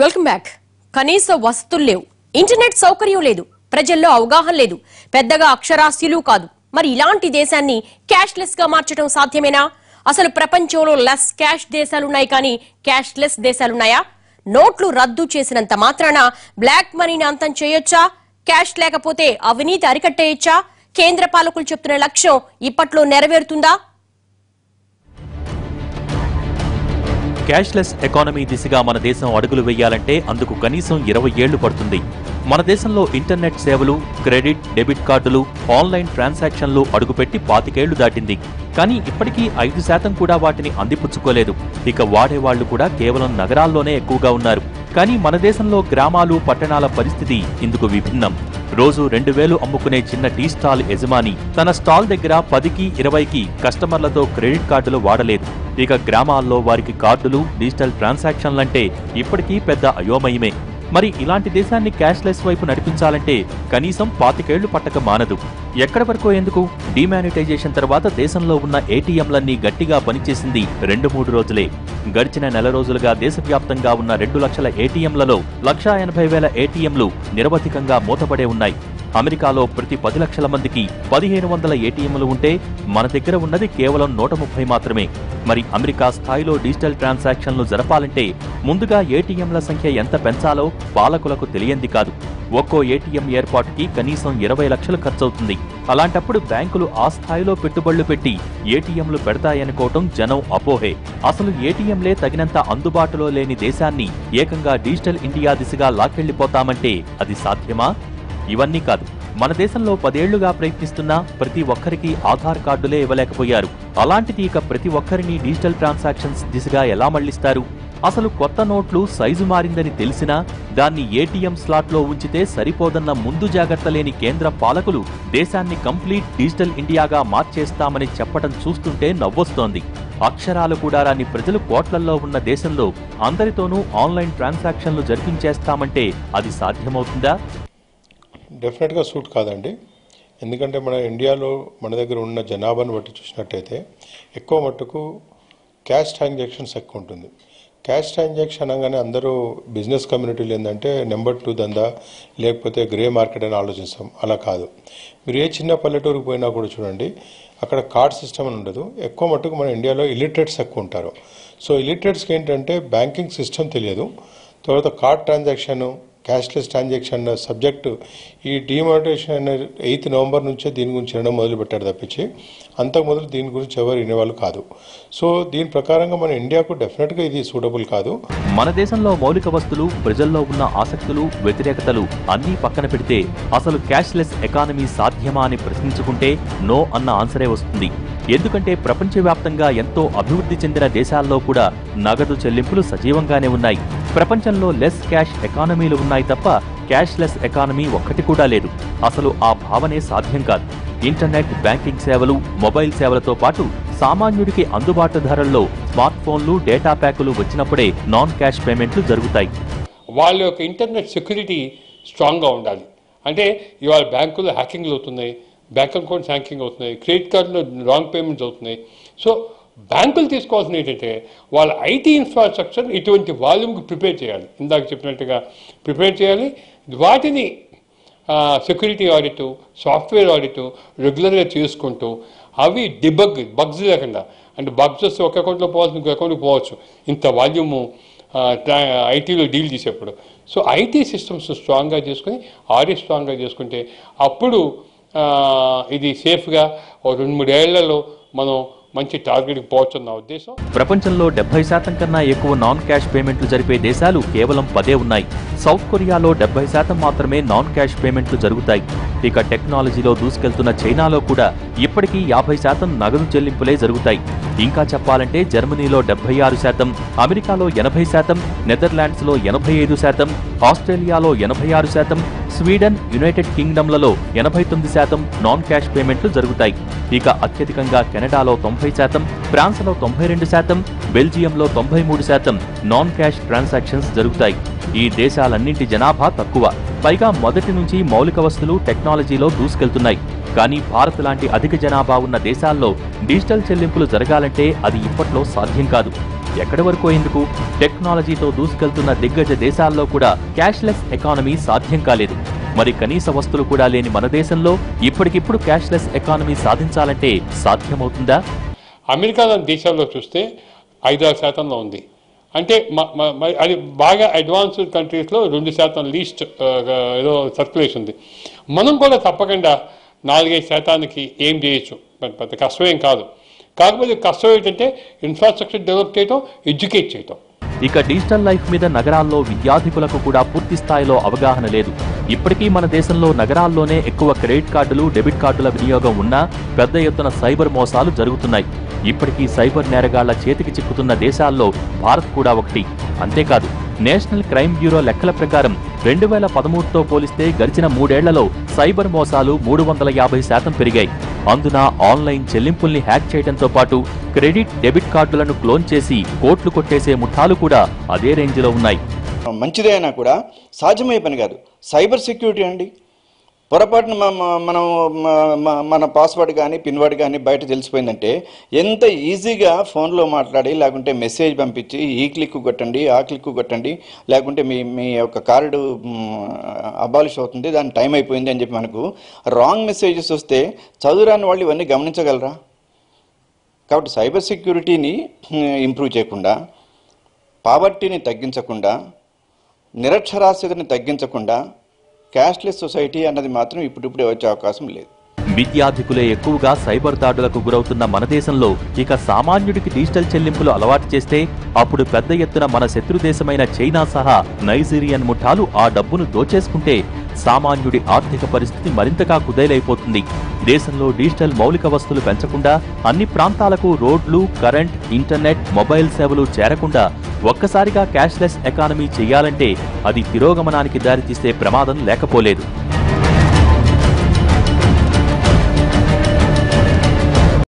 Welcome back. కనీస వసతులు లేవు, ఇంటర్నెట్ సౌకర్యం లేదు, ప్రజల్లో అవగాహన లేదు, పెద్దగా అక్షరాస్యులు కాదు. మరి ఇలాంటి దేశాన్ని క్యాష్లెస్ గా మార్చడం సాధ్యమేనా? అసలు ప్రపంచంలో లెస్ క్యాష్ దేశాలున్నాయి కానీ క్యాష్లెస్ దేశాలున్నాయా? నోట్లు రద్దు చేసినంత మాత్రాన బ్లాక్ మనీని అంతం చేయొచ్చా? క్యాష్ లేకపోతే అవినీతి అరికట్టేయచ్చా? కేంద్ర పాలకులు చెప్తున్న లక్ష్యం ఇప్పట్లో నెరవేరుతుందా? క్యాష్లెస్ ఎకానమీ దిశగా మన దేశం అడుగులు వేయాలంటే అందుకు కనీసం 20 ఏళ్లు పడుతుంది. మన దేశంలో ఇంటర్నెట్ సేవలు, క్రెడిట్, డెబిట్ కార్డులు, ఆన్లైన్ ట్రాన్సాక్షన్లు అడుగుపెట్టి 25 ఏళ్లు దాటింది. కానీ ఇప్పటికీ 5% కూడా వాటిని అందిపుచ్చుకోలేదు. ఇక వాడేవాళ్లు కూడా కేవలం నగరాల్లోనే ఎక్కువగా ఉన్నారు. కానీ మన దేశంలో గ్రామాలు, పట్టణాల పరిస్థితి ఇందుకు విభిన్నం. రోజు 2000 అమ్ముకునే చిన్న టీ స్టాల్ యజమాని తన స్టాల్ దగ్గర 10కి 20కి కస్టమర్లతో క్రెడిట్ కార్డులు వాడలేదు. ఇక గ్రామాల్లో వారికి కార్డులు, డిజిటల్ ట్రాన్సాక్షన్లంటే ఇప్పటికీ పెద్ద అయోమయమే. మరి ఇలాంటి దేశాన్ని క్యాష్లెస్ వైపు నడిపించాలంటే కనీసం 25 ఏళ్లు పట్టక మానదు. ఎక్కడి వరకు ఎందుకు? డిమానిటైజేషన్ తర్వాత దేశంలో ఉన్న ఏటీఎంలన్నీ గట్టిగా పనిచేసింది 2-3 రోజులే. గడిచిన నెల రోజులుగా దేశవ్యాప్తంగా ఉన్న 2 లక్షల ఏటీఎంలలో 1,80,000 ఏటీఎంలు నిరవధికంగా మూతపడే ఉన్నాయి. అమెరికాలో ప్రతి 10 లక్షల మందికి 1,500 ఏటీఎంలు ఉంటే మన దగ్గర ఉన్నది కేవలం 130 మాత్రమే. మరి అమెరికా స్థాయిలో డిజిటల్ ట్రాన్సాక్షన్లు జరపాలంటే ముందుగా ఏటీఎంల సంఖ్య ఎంత పెంచాలో పాలకులకు తెలియంది కాదు. ఒక్కో ఏటీఎం ఏర్పాటుకి కనీసం 20 లక్షలు ఖర్చవుతుంది. అలాంటప్పుడు బ్యాంకులు ఆ స్థాయిలో పెట్టుబడులు పెట్టి ఏటీఎంలు పెడతాయనుకోవటం జనం అపోహే. అసలు ఏటీఎంలే తగినంత అందుబాటులో లేని దేశాన్ని ఏకంగా డిజిటల్ ఇండియా దిశగా లాక్కెళ్లిపోతామంటే అది సాధ్యమా? ఇవన్నీ కాదు. మన దేశంలో 10 ఏళ్లుగా ప్రయత్నిస్తున్నా ప్రతి ఒక్కరికి ఆధార్ కార్డులే ఇవ్వలేకపోయారు. అలాంటిది ఇక ప్రతి ఒక్కరిని డిజిటల్ ట్రాన్సాక్షన్స్ దిశగా ఎలా మళ్లిస్తారు? అసలు కొత్త నోట్లు సైజు మారిందని తెలిసినా దాన్ని ఏటీఎం స్లాట్లో ఉంచితే సరిపోదన్న ముందు జాగ్రత్త లేని కేంద్ర పాలకులు దేశాన్ని కంప్లీట్ డిజిటల్ ఇండియాగా మార్చేస్తామని చెప్పడం చూస్తుంటే నవ్వొస్తోంది. అక్షరాలు కూడా రాని ప్రజలు కోట్లల్లో ఉన్న దేశంలో అందరితోనూ ఆన్లైన్ ట్రాన్సాక్షన్లు జరిపించేస్తామంటే అది సాధ్యమవుతుందా? డెఫినెట్గా సూట్ కాదండి. ఎందుకంటే మన ఇండియాలో మన దగ్గర ఉన్న జనాభాను బట్టి చూసినట్టయితే ఎక్కువ మట్టుకు క్యాష్ ట్రాన్సాక్షన్స్ ఎక్కువ ఉంటుంది. క్యాష్ ట్రాన్సాక్షన్ అనగానే అందరూ బిజినెస్ కమ్యూనిటీలు ఏంటంటే నెంబర్ 2 దందా లేకపోతే గ్రే మార్కెట్ అని ఆలోచిస్తాం. అలా కాదు. మీరు ఏ చిన్న పల్లెటూరుకు పోయినా కూడా చూడండి, అక్కడ కార్డ్ సిస్టమ్ అని ఉండదు. ఎక్కువ మట్టుకు మన ఇండియాలో ఇలిటరేట్స్ ఎక్కువ ఉంటారు. సో ఇలిటరేట్స్కి ఏంటంటే బ్యాంకింగ్ సిస్టమ్ తెలియదు. తర్వాత card transaction, cashless transaction subject ఈ డిమానిటైజేషన్ 8 నవంబర్ నుంచే దీని గురించి వినడం మొదలుపెట్టారు తప్పించి అంతకు మొదలు దీని గురించి ఎవరు వినేవాళ్ళు కాదు. సో దీని ప్రకారంగా మన ఇండియాకు డెఫినెట్గా ఇది సూటబుల్ కాదు. మన దేశంలో మౌలిక వస్తువులు, ప్రజల్లో ఉన్న ఆసక్తులు, వ్యతిరేకతలు అన్నీ పక్కన పెడితే అసలు క్యాష్లెస్ ఎకానమీ సాధ్యమా అని ప్రశ్నించుకుంటే నో అన్న ఆన్సరే వస్తుంది. ఎందుకంటే ప్రపంచవ్యాప్తంగా ఎంతో అభివృద్ధి చెందిన దేశాల్లో కూడా నగదు చెల్లింపులు సజీవంగానే ఉన్నాయి. ప్రపంచంలో లెస్ క్యాష్ ఎకానమీలు ఉన్నాయి తప్ప క్యాష్లెస్ ఎకానమీ ఒక్కటి కూడా లేదు. అసలు ఆ భావనే సాధ్యం కాదు. ఇంటర్నెట్, బ్యాంకింగ్ సేవలు, మొబైల్ సేవలతో పాటు సామాన్యుడికి అందుబాటు ధరల్లో స్మార్ట్ ఫోన్లు, డేటా ప్యాకులు వచ్చినప్పుడే నాన్ క్యాష్ పేమెంట్లు జరుగుతాయి. వాళ్ళ యొక్క ఇంటర్నెట్ సెక్యూరిటీ స్ట్రాంగ్గా ఉండాలి. అంటే ఇవాళ బ్యాంకులు హ్యాకింగ్లు అవుతున్నాయి, బ్యాంక్ అకౌంట్స్ హ్యాకింగ్ అవుతున్నాయి, క్రెడిట్ కార్డులో రాంగ్ పేమెంట్స్ అవుతున్నాయి. సో బ్యాంకులు తీసుకోవాల్సింది ఏంటంటే వాళ్ళ ఐటీ ఇన్ఫ్రాస్ట్రక్చర్ ఇటువంటి వాల్యూమ్కి ప్రిపేర్ చేయాలి. ఇందాక చెప్పినట్టుగా ప్రిపేర్ చేయాలి. వాటిని సెక్యూరిటీ ఆడిట్, సాఫ్ట్వేర్ ఆడిట్ రెగ్యులర్గా చేసుకుంటూ అవి బగ్స్ లేకుండా, అంటే బగ్స్ వస్తే ఒక అకౌంట్లో పోవాల్సి ఇంకో అకౌంట్కి పోవచ్చు ఇంత వాల్యూము ఐటీలో డీల్ చేసేప్పుడు. సో ఐటీ సిస్టమ్స్ స్ట్రాంగ్గా చేసుకుని ఆడిట్ స్ట్రాంగ్గా చేసుకుంటే అప్పుడు ఇది సేఫ్గా 2-3 ఏళ్లలో మనం మంచి టార్గెట్కి పోవచ్చు నా ఉద్దేశం. ప్రపంచంలో 70% కన్నా ఎక్కువ నాన్ క్యాష్ పేమెంట్లు జరిపే దేశాలు కేవలం 10 ఉన్నాయి. సౌత్ కొరియాలో 70% మాత్రమే నాన్ క్యాష్ పేమెంట్లు జరుగుతాయి. ఇక టెక్నాలజీలో దూసుకెళ్తున్న చైనాలో కూడా ఇప్పటికీ 50% నగదు చెల్లింపులే జరుగుతాయి. ఇంకా చెప్పాలంటే జర్మనీలో 76%, అమెరికాలో 80%, నెదర్లాండ్స్లో 85%, ఆస్ట్రేలియాలో 86%, స్వీడన్, యునైటెడ్ కింగ్డమ్లలో 89% నాన్ క్యాష్ పేమెంట్లు జరుగుతాయి. ఇక అత్యధికంగా కెనడాలో 90%, ఫ్రాన్స్లో 92%, బెల్జియంలో 93% నాన్ క్యాష్ ట్రాన్సాక్షన్స్ జరుగుతాయి. ఈ దేశాలన్నింటి జనాభా తక్కువ, పైగా మొదటి నుంచి మౌలిక వస్తువులు, టెక్నాలజీలో దూసుకెళ్తున్నాయి. కానీ భారత్ లాంటి అధిక జనాభా ఉన్న దేశాల్లో డిజిటల్ చెల్లింపులు జరగాలంటే అది ఇప్పట్లో సాధ్యం కాదు. ఎక్కడి వరకు ఎందుకు టెక్నాలజీతో దూసుకెళ్తున్న దిగ్గజ దేశాల్లో కూడా క్యాష్లెస్ ఎకానమీ సాధ్యం కాలేదు. మరి కనీస వస్తువులు కూడా లేని మన దేశంలో ఇప్పటికిప్పుడు క్యాష్లెస్ ఎకానమీ సాధించాలంటే సాధ్యమవుతుందా? అమెరికా లాంటి దేశాల్లో చూస్తే 5-6% ఉంది. అంటే అది బాగా అడ్వాన్స్డ్ కంట్రీస్లో 2% లీస్ట్ ఏదో సర్క్యులేషన్ ఉంది. మనం కూడా తప్పకుండా 4-5% ఏం చేయొచ్చు, పెద్ద కష్టమేం కాదు. కాకపోతే కష్టం ఏంటంటే ఇన్ఫ్రాస్ట్రక్చర్ డెవలప్ చేయటం, ఎడ్యుకేట్ చేయటం. ఇక డిజిటల్ లైఫ్ మీద నగరాల్లో విద్యార్థికులకు కూడా పూర్తి స్థాయిలో అవగాహన లేదు. ఇప్పటికీ మన దేశంలో నగరాల్లోనే ఎక్కువ క్రెడిట్ కార్డులు, డెబిట్ కార్డుల వినియోగం ఉన్నా పెద్ద ఎత్తున సైబర్ మోసాలు జరుగుతున్నాయి. ఇప్పటికీ సైబర్ నేరగాళ్ల చేతికి చిక్కుతున్న దేశాల్లో భారత్ కూడా ఒకటి. అంతేకాదు, నేషనల్ క్రైమ్ బ్యూరో లెక్కల ప్రకారం 2013తో పోలిస్తే గడిచిన 3 ఏళ్లలో సైబర్ మోసాలు 350% పెరిగాయి. అందున ఆన్లైన్ చెల్లింపుల్ని హ్యాక్ చేయడంతో పాటు క్రెడిట్, డెబిట్ కార్డులను క్లోన్ చేసి కోట్లు కొట్టేసే ముఠాలు కూడా అదే రేంజ్లో ఉన్నాయి. మంచిదే అయినా కూడా సాధ్యమయ్యే పని కాదు. సైబర్ సెక్యూరిటీ అండి, పొరపాటున మనం మన పాస్వర్డ్ కానీ పిన్ వర్డ్ కానీ బయట తెలిసిపోయిందంటే ఎంత ఈజీగా ఫోన్లో మాట్లాడి, లేకుంటే మెసేజ్ పంపించి ఈ క్లిక్ కొట్టండి, ఆ క్లిక్ కొట్టండి, లేకుంటే మీ యొక్క కార్డు అబాలిష్ అవుతుంది, దాని టైం అయిపోయింది అని చెప్పి మనకు రాంగ్ మెసేజెస్ వస్తే చదువురాని వాళ్ళు ఇవన్నీ గమనించగలరా? కాబట్టి సైబర్ సెక్యూరిటీని ఇంప్రూవ్ చేయకుండా, పావర్టీని తగ్గించకుండా, నిరక్షరాస్యతని తగ్గించకుండా క్యాష్లెస్ సొసైటీ అన్నది మాత్రం ఇప్పుడిప్పుడే వచ్చే అవకాశం లేదు. విద్యార్థికులే ఎక్కువగా సైబర్ దాడులకు గురవుతున్న మన దేశంలో ఇక సామాన్యుడికి డిజిటల్ చెల్లింపులు అలవాటు చేస్తే అప్పుడు పెద్ద ఎత్తున మన శత్రు దేశమైన చైనా సహా నైజీరియన్ ముఠాలు ఆ డబ్బును దోచేసుకుంటే సామాన్యుడి ఆర్థిక పరిస్థితి మరింతగా కుదేలైపోతుంది. దేశంలో డిజిటల్ మౌలిక వస్తువులు పెంచకుండా, అన్ని ప్రాంతాలకు రోడ్లు, కరెంట్, ఇంటర్నెట్, మొబైల్ సేవలు చేరకుండా ఒక్కసారిగా క్యాష్లెస్ ఎకానమీ చేయాలంటే అది తిరోగమనానికి దారితీసే ప్రమాదం లేకపోలేదు.